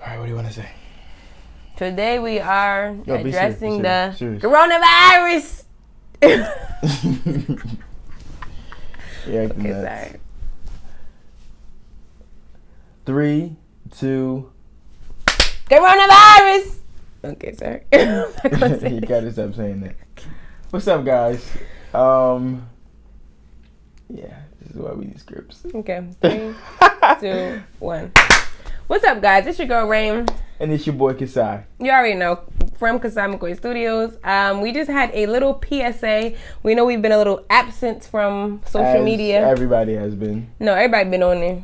All right, what do you want to say? Today we are addressing the coronavirus. Yeah, okay, sorry. 3, 2. Coronavirus. Okay, sorry. You gotta stop saying that. What's up, guys? Yeah, this is why we need scripts. Okay, 3, 2, 1. What's up, guys? It's your girl Rain. And it's your boy Kasai. You already know, from Kasai McCoy Studios. We just had a little PSA. We know we've been a little absent from social media. Everybody has been. No, everybody been on there.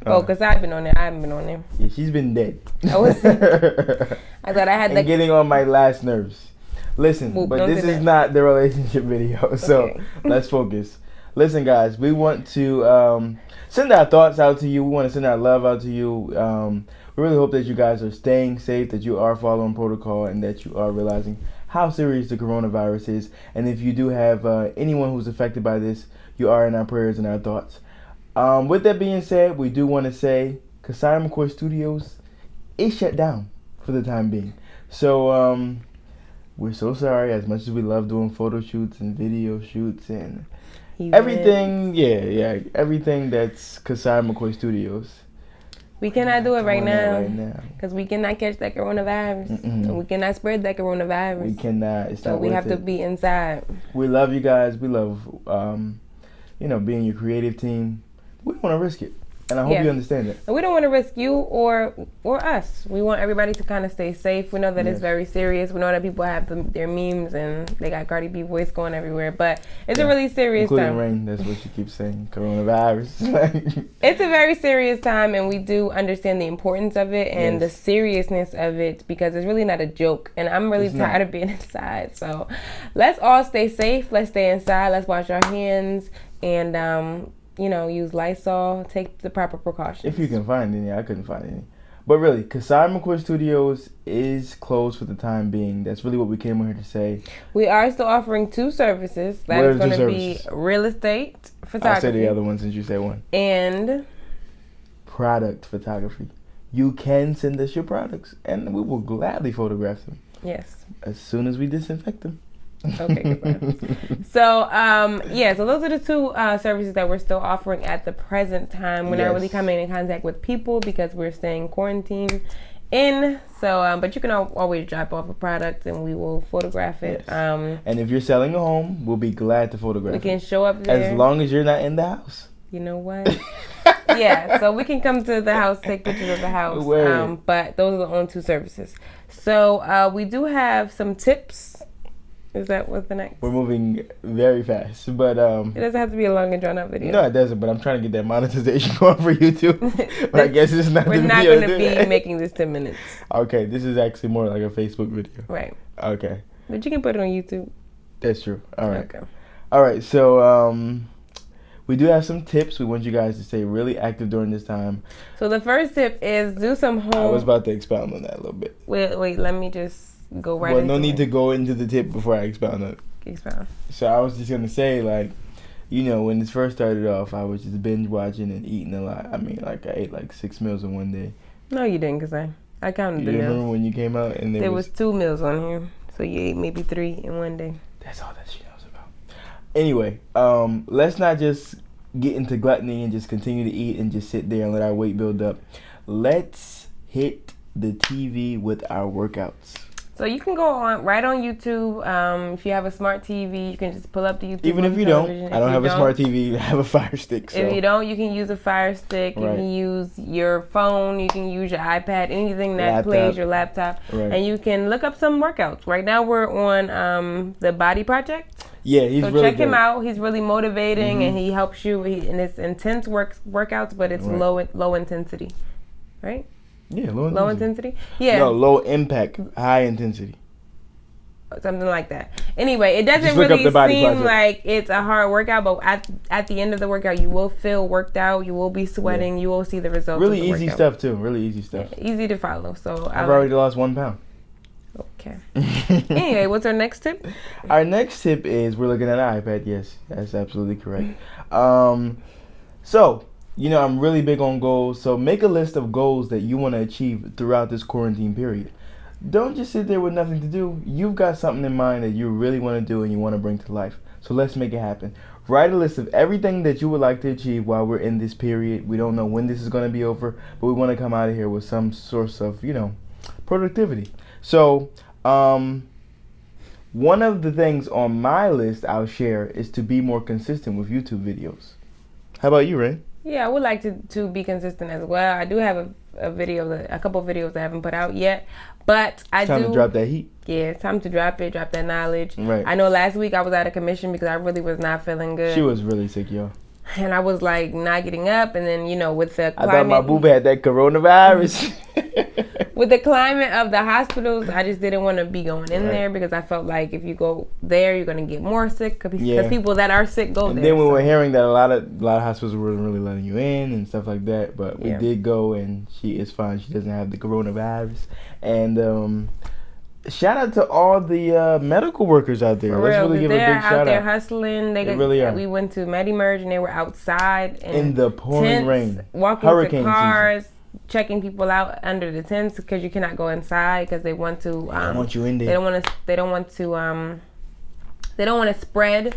Oh, Kasai's been on there. I haven't been on there. Yeah, she's been dead. I thought I had and getting on my last nerves. Listen, but this is not the relationship video, so let's focus. Listen, guys, we want to send our thoughts out to you. We want to send our love out to you. We really hope that you guys are staying safe, that you are following protocol, and that you are realizing how serious the coronavirus is. And if you do have anyone who's affected by this, you are in our prayers and our thoughts. With that being said, we do want to say Kasai McCoy Studios is shut down for the time being. So we're so sorry. As much as we love doing photo shoots and video shoots and everything, everything that's Kasai McCoy Studios. We cannot do it right now because we cannot catch that coronavirus. And we cannot spread that coronavirus. We cannot. It's not so we have to be inside. We love you guys. We love, being your creative team. We don't want to risk it, and I hope you understand it. And we don't want to risk you or us. We want everybody to kind of stay safe. We know that it's very serious. We know that people have their memes and they got Cardi B voice going everywhere, but it's a really serious including time. Rain, that's what she keeps saying, coronavirus. It's a very serious time, and we do understand the importance of it and the seriousness of it because it's really not a joke. And I'm really tired of being inside. So let's all stay safe. Let's stay inside. Let's wash our hands and use Lysol, take the proper precautions. If you can find any. I couldn't find any. But really, Kasai McCoy Studios is closed for the time being. That's really what we came here to say. We are still offering 2 services. That is going to be real estate photography. I'll say the other one since you said one. And product photography. You can send us your products, and we will gladly photograph them. Yes. As soon as we disinfect them. Okay, goodbye. So those are the 2 services that we're still offering at the present time. We're not really coming in contact with people because we're staying quarantined in. So, but you can always drop off a product and we will photograph it. Yes. And if you're selling a home, we'll be glad to photograph it. We can show up there. As long as you're not in the house. You know what? So we can come to the house, take pictures of the house. But those are the only 2 services. So we do have some tips. Is that what's the next? We're moving very fast, but it doesn't have to be a long and drawn out video. No, it doesn't. But I'm trying to get that monetization going for YouTube. But I guess it's not. We're not going to be making this 10 minutes. Okay, this is actually more like a Facebook video. Right. Okay. But you can put it on YouTube. That's true. All right. Okay. All right. So we do have some tips. We want you guys to stay really active during this time. So the first tip is do some home. I was about to expound on that a little bit. Wait. Let me just go right into it. Well, no need to go into the tip before I expound on it. Expound. So I was just going to say, when this first started off, I was just binge watching and eating a lot. I mean, I ate 6 meals in one day. No, you didn't, because I counted the meals. You remember when you came out? And there was 2 meals on here. So you ate maybe 3 in one day. That's all that she knows about. Anyway, let's not just get into gluttony and just continue to eat and just sit there and let our weight build up. Let's hit the TV with our workouts. So you can go right on YouTube. If you have a smart TV, you can just pull up the YouTube. Even if you don't, I don't have a smart TV. I have a Fire Stick. So. If you don't, you can use a Fire Stick. You can use your phone. You can use your iPad. Anything that plays your laptop. Right. And you can look up some workouts. Right now we're on the Body Project. Yeah, he's really check him out. He's really motivating and he helps you. And it's intense workouts, but it's low intensity, right? Yeah, low intensity. Yeah. No, low impact, high intensity. Something like that. Anyway, it doesn't really seem like it's a hard workout, but at the end of the workout, you will feel worked out. You will be sweating. You will see the results. Really easy stuff too. Really easy stuff. Yeah, easy to follow. So I've already lost 1 pound. Okay. Anyway, what's our next tip? Our next tip is we're looking at an iPad. Yes, that's absolutely correct. So I'm really big on goals. So make a list of goals that you want to achieve throughout this quarantine period. Don't just sit there with nothing to do. You've got something in mind that you really want to do and you want to bring to life. So let's make it happen. Write a list of everything that you would like to achieve while we're in this period. We don't know when this is going to be over, but we want to come out of here with some source of, productivity. So, one of the things on my list I'll share is to be more consistent with YouTube videos. How about you, Ray? Yeah, I would like to be consistent as well. I do have a couple of videos I haven't put out yet, but it's time to drop that heat. Yeah, it's time to drop that knowledge. Right. I know last week I was out of commission because I really was not feeling good. She was really sick, y'all. And I was like not getting up, and then with the climate, I thought my boob had that coronavirus. With the climate of the hospitals, I just didn't want to be going in there because I felt like if you go there, you're gonna get more sick because people that are sick go there. And then we were hearing that a lot of hospitals weren't really letting you in and stuff like that, but we did go, and she is fine. She doesn't have the coronavirus, and shout out to all the medical workers out there. Let's really give a big shout out. They're out there hustling. They really are. We went to MediMerge and they were outside in the pouring rain, walking to cars, season. Checking people out under the tents because you cannot go inside because they want to. They don't want you in there. They don't want to spread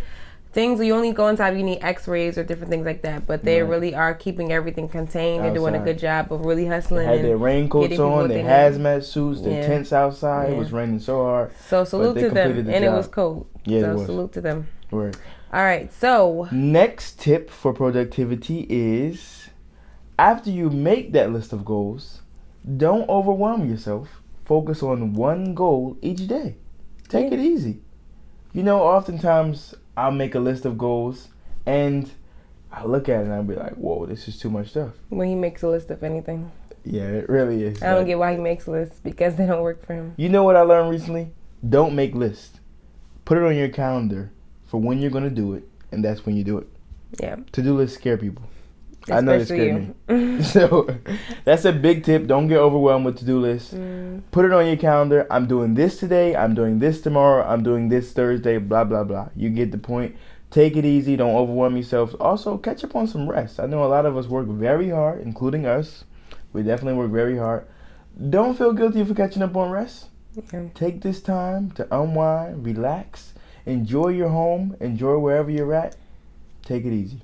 things. You only go inside if you need X-rays or different things like that. But they really are keeping everything contained. They're doing a good job of really hustling. They had their raincoats on, their hazmat suits, their tents outside. It was raining so hard. So salute to them, and it was cold. Yeah, so it was. Salute to them. Word. All right, so next tip for productivity is after you make that list of goals, don't overwhelm yourself. Focus on one goal each day. Take it easy. Oftentimes I'll make a list of goals and I look at it and I'll be like, whoa, this is too much stuff. When he makes a list of anything. Yeah, it really is. I don't get why he makes lists because they don't work for him. You know what I learned recently? Don't make lists. Put it on your calendar for when you're going to do it, and that's when you do it. Yeah. To-do lists scare people. I know they scare me. So that's a big tip. Don't get overwhelmed with to-do lists. Put it on your calendar. I'm doing this today. I'm doing this tomorrow. I'm doing this Thursday, blah, blah, blah. You get the point. Take it easy. Don't overwhelm yourself. Also, catch up on some rest. I know a lot of us work very hard, including us. We definitely work very hard. Don't feel guilty for catching up on rest. Okay. Take this time to unwind, relax, enjoy your home, enjoy wherever you're at. Take it easy.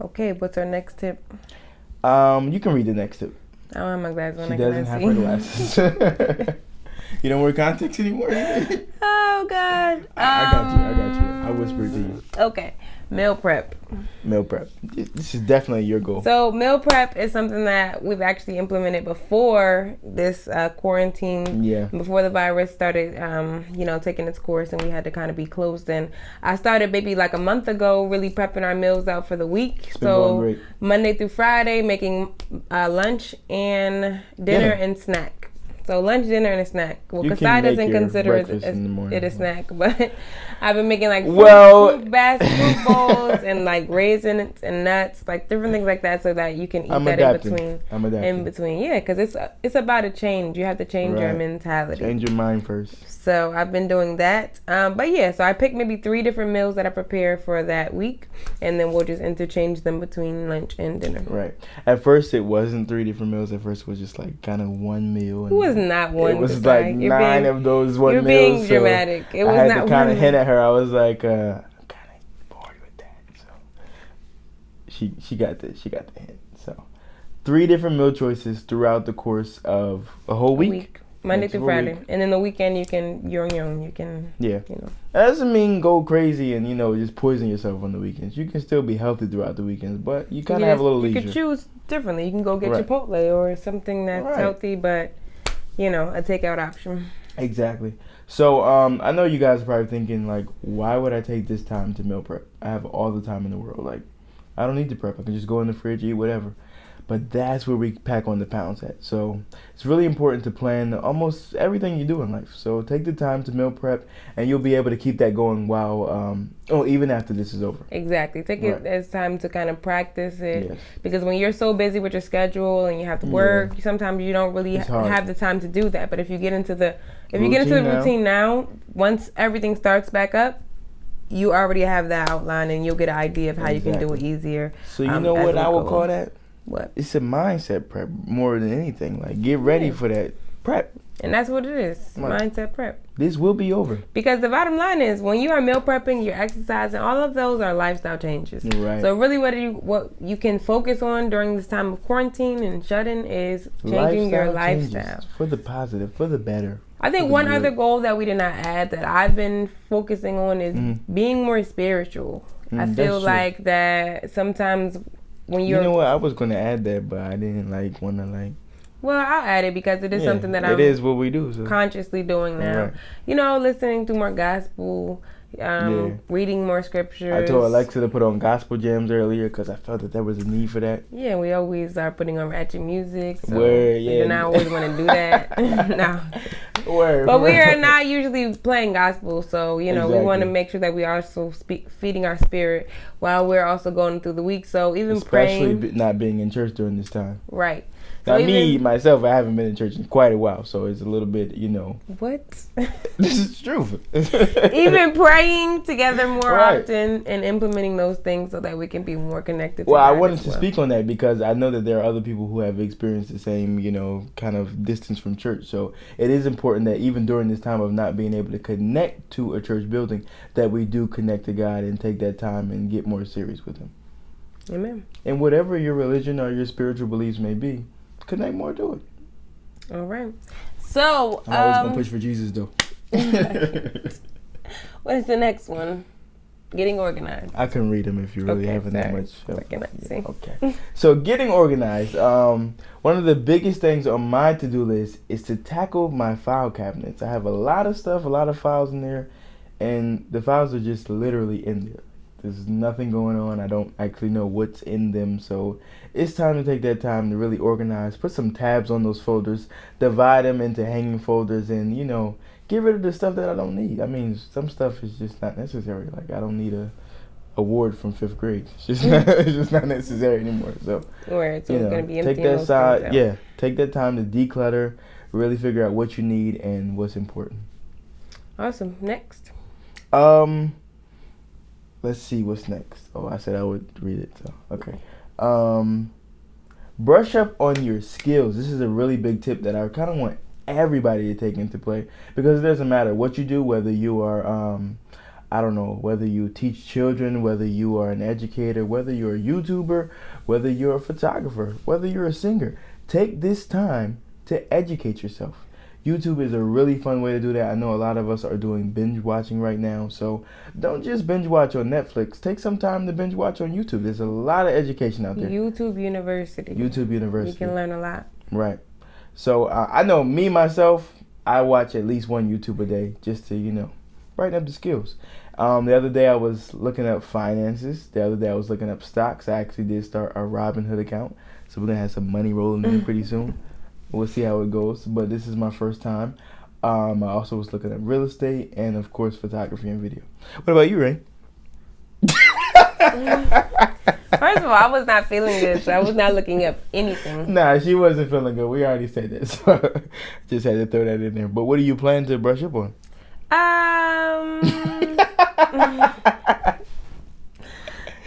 Okay, what's our next tip? You can read the next tip. I don't have my glasses on. She doesn't have her glasses. You don't wear contacts anymore? Oh, God. I got you. I whispered to you. Okay. Meal prep. Meal prep. This is definitely your goal. So meal prep is something that we've actually implemented before this quarantine. Yeah. Before the virus started, taking its course and we had to kind of be closed in. I started maybe like a month ago really prepping our meals out for the week. It's been going great. Monday through Friday, making lunch and dinner and snack. So lunch, dinner, and a snack. Well, Kasai doesn't consider it a snack, but I've been making like fruit bowls and like raisins and nuts, like different things like that, so that you can eat in between. Yeah, because it's about a change. You have to change your mentality. Change your mind first. So I've been doing that. So I picked maybe 3 different meals that I prepare for that week, and then we'll just interchange them between lunch and dinner. Right. At first, it wasn't 3 different meals. At first, it was just like kind of one meal. It was not one. It was like 9 of those one meals. You're being dramatic. It was not one. I had to kind of hint at her. I was like, I'm kind of bored with that. So she got the hint. So 3 different meal choices throughout the course of a whole week. Monday through Friday. And then the weekend you can That doesn't mean go crazy and just poison yourself on the weekends. You can still be healthy throughout the weekends, but you kind of have a little leisure. You can choose differently. You can go get Chipotle or something that's healthy, but a takeout option. Exactly. So I know you guys are probably thinking like, why would I take this time to meal prep? I have all the time in the world. Like, I don't need to prep. I can just go in the fridge, eat whatever. But that's where we pack on the pounds at. So it's really important to plan almost everything you do in life. So take the time to meal prep, and you'll be able to keep that going while, even after this is over. Exactly. Take it as time to kind of practice it. Yes. Because when you're so busy with your schedule and you have to work, sometimes you don't really have the time to do that. But if you get into the routine now, once everything starts back up, you already have that outline and you'll get an idea of how you can do it easier. So you know what I would call that? What? It's a mindset prep more than anything. Like, get ready for that prep. And that's what it is. Mindset prep. This will be over. Because the bottom line is, when you are meal prepping, you're exercising, all of those are lifestyle changes. Right. So really what you can focus on during this time of quarantine and shut-in is changing your lifestyle. For the positive, for the better. I think one other goal that we did not add that I've been focusing on is being more spiritual. I feel like that sometimes when you're... You know what? I was going to add that, but I didn't want to Well, I'll add it because it is something that it is what we do, so. Consciously doing now. Right. You know, listening to more gospel, reading more scriptures. I told Alexa to put on gospel jams earlier because I felt that there was a need for that. Yeah, we always are putting on ratchet music. So Word, yeah. We do not always want to do that. No. Word. But we are not usually playing gospel, so, you know, we want to make sure that we are also feeding our spirit while we're also going through the week. So even especially not being in church during this time. Right. Now, myself, I haven't been in church in quite a while, so it's a little bit, What? This is true. Even praying together more often and implementing those things so that we can be more connected to God. I wanted to speak on that because I know that there are other people who have experienced the same, kind of distance from church. So it is important that even during this time of not being able to connect to a church building, that we do connect to God and take that time and get more serious with Him. Amen. And whatever your religion or your spiritual beliefs may be, connect more to it. All right. So I'm always gonna push for Jesus, though. What is the next one? Getting organized. I can read them if you really haven't that much. See. Okay. So getting organized. One of the biggest things on my to-do list is to tackle my file cabinets. I have a lot of stuff, a lot of files in there, and the files are just literally in there. There's nothing going on. I don't actually know what's in them. So it's time to take that time to really organize. Put some tabs on those folders. Divide them into hanging folders and, get rid of the stuff that I don't need. I mean, some stuff is just not necessary. Like, I don't need a award from 5th grade. It's just not necessary anymore. So, it's going to be empty. Take that side. Yeah. Take that time to declutter. Really figure out what you need and what's important. Awesome. Next. Let's see what's next. Oh, I said I would read it. So, okay. Brush up on your skills. This is a really big tip that I kind of want everybody to take into play because it doesn't matter what you do, whether you are, whether you teach children, whether you are an educator, whether you're a YouTuber, whether you're a photographer, whether you're a singer. Take this time to educate yourself. YouTube is a really fun way to do that. I know a lot of us are doing binge watching right now. So don't just binge watch on Netflix. Take some time to binge watch on YouTube. There's a lot of education out there. YouTube University. You can learn a lot. Right. So I know me, myself, I watch at least one YouTube a day just to, brighten up the skills. The other day I was looking up finances. The other day I was looking up stocks. I actually did start a Robinhood account. So we're going to have some money rolling in pretty soon. We'll see how it goes, but this is my first time. I also was looking at real estate and, of course, photography and video. What about you, Ray? First of all, I was not feeling good, so I was not looking up anything. Nah, she wasn't feeling good. We already said that, so just had to throw that in there. But what do you plan to brush up on?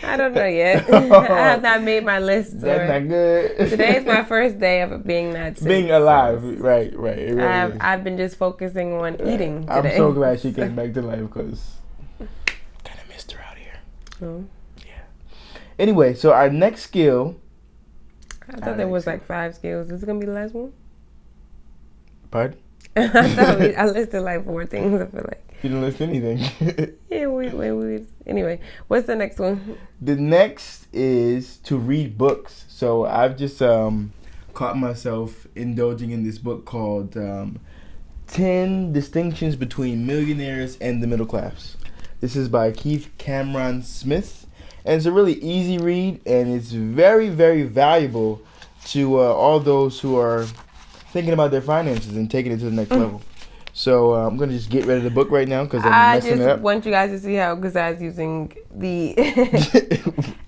I don't know yet. I have not made my list. That's not good. Today is my first day of being not sick. Being alive, right. It really I've been just focusing on eating today. I'm so glad she came back to life because kind of missed her out here. Oh. Yeah. Anyway, so our next skill. I thought there was like 5 skills. Is it going to be the last one? Pardon? I thought I listed like 4 things, I feel like. You didn't list anything. Yeah, wait. Anyway, what's the next one? The next is to read books. So I've just caught myself indulging in this book called 10 Distinctions Between Millionaires and the Middle Class. This is by Keith Cameron Smith. And it's a really easy read, and it's very, very valuable to all those who are thinking about their finances and taking it to the next level. So I'm going to just get rid of the book right now because I'm messing it up. I just want you guys to see how Gazai's using the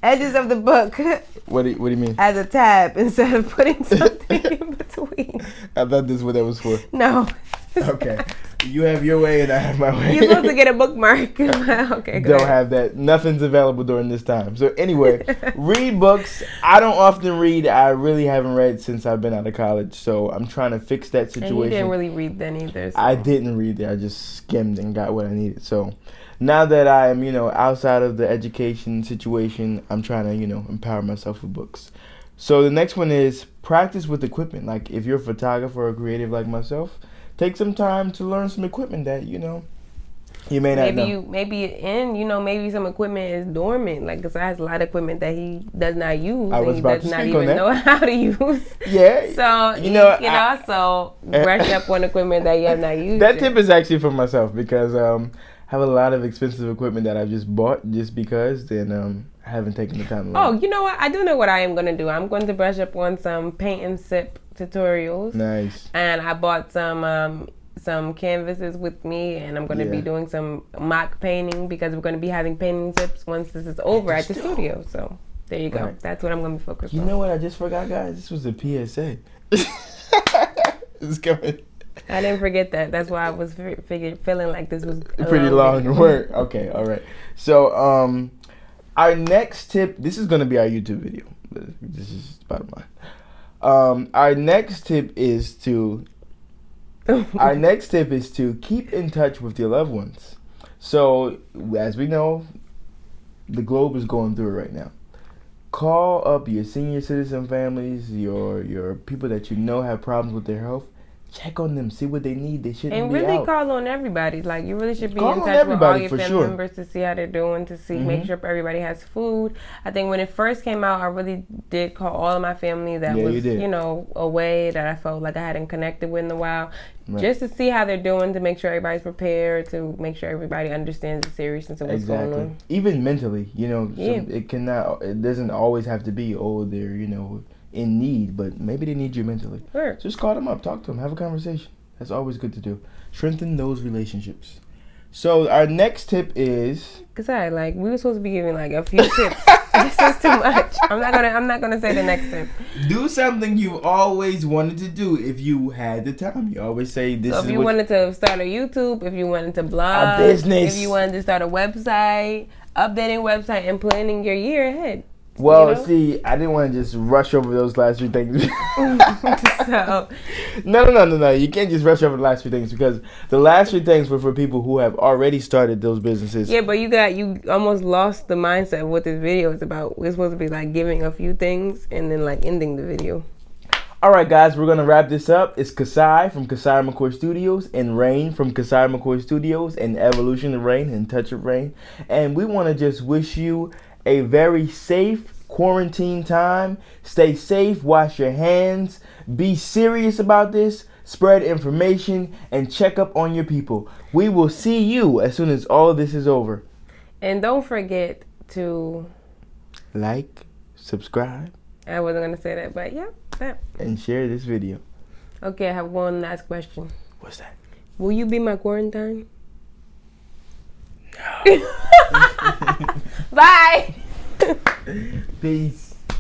edges of the book. What do you mean? As a tab instead of putting something in between. I thought this is what that was for. No. Okay. You have your way and I have my way. You're supposed to get a bookmark. Okay, Don't have that. Nothing's available during this time. So anyway, read books. I don't often read. I really haven't read since I've been out of college. So I'm trying to fix that situation. And you didn't really read then either. So. I didn't read it. I just skimmed and got what I needed. So now that I am, outside of the education situation, I'm trying to, empower myself with books. So the next one is practice with equipment. Like if you're a photographer or creative like myself, take some time to learn some equipment that, you may not know. Maybe some equipment is dormant. Like, because I has a lot of equipment that he does not use. I was about to speak on that. Know how to use. Yeah. So, you can also brush up on equipment that you have not used. That tip is actually for myself because I have a lot of expensive equipment that I've just bought just because then I haven't taken the time to learn. Oh, you know what? I do know what I am going to do. I'm going to brush up on some paint and sip tutorials. Nice. And I bought some canvases with me, and I'm going to be doing some mock painting because we're going to be having painting tips once this is over at the studio. So there you go. Right. That's what I'm going to be focused on. You know what I just forgot, guys? This was a PSA. It's coming. I didn't forget that. That's why I was feeling like this was pretty long to work. Okay, all right. So our next tip. This is going to be our YouTube video. This is bottom line. Our next tip is to keep in touch with your loved ones. So, as we know, the globe is going through it right now. Call up your senior citizen families, your people that you know have problems with their health. Check on them, see what they need. They shouldn't and be really out. call on everybody. Like, you really should be in touch with all your family members to see how they're doing, to see, make sure everybody has food. I think when it first came out, I really did call all of my family that was, away, that I felt like I hadn't connected with in a while. Right. Just to see how they're doing, to make sure everybody's prepared, to make sure everybody understands the seriousness of what's going on. Even mentally, it doesn't always have to be, they're, in need, but maybe they need you mentally. Sure. Just call them up, talk to them, have a conversation. That's always good to do. Strengthen those relationships. So our next tip is, we were supposed to be giving a few tips. This is too much. I'm not gonna say the next tip. Do something you've always wanted to do if you had the time. You always say this. So if you wanted to start a YouTube, if you wanted to blog, a business, if you wanted to start a website, updating website, and planning your year ahead. Well, see, I didn't want to just rush over those last few things. So. No. You can't just rush over the last few things because the last few things were for people who have already started those businesses. Yeah, but you almost lost the mindset of what this video is about. We're supposed to be giving a few things and then ending the video. All right, guys, we're going to wrap this up. It's Kasai from Kasai McCoy Studios and Rain from Kasai McCoy Studios and Evolution of Rain and Touch of Rain. And we want to just wish you a very safe quarantine time. Stay safe, wash your hands, be serious about this, spread information, and check up on your people. We will see you as soon as all of this is over. And don't forget to like, subscribe. I wasn't going to say that, but yeah. That. And share this video. Okay, I have one last question. What's that? Will you be my quarantine? No. Bye. Peace.